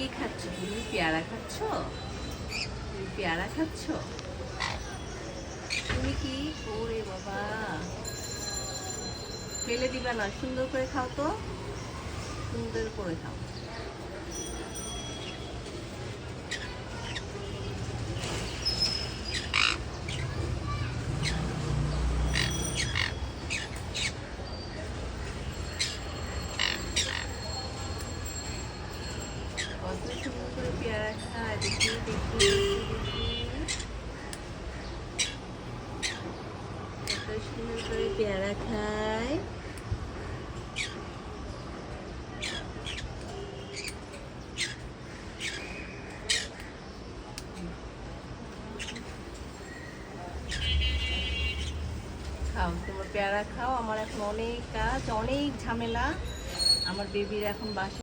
কি খাচ্ছ তুমি? পেয়ারা খাচ্ছ? তুমি পেয়ারা খাচ্ছ? তুমি কি? ওরে বাবা, ফেলে দিবা না, সুন্দর করে খাও তো, সুন্দর করে খাও। কত সুন্দর করে পেয়ারা খায়, দেখি দেখি দেখি, কত সুন্দর করে পেয়ারা খায়। খাও, তোমার পেয়ারা খাও। আমার এখন অনেক কাজ, অনেক ঝামেলা। আমার বেবির এখন বাসা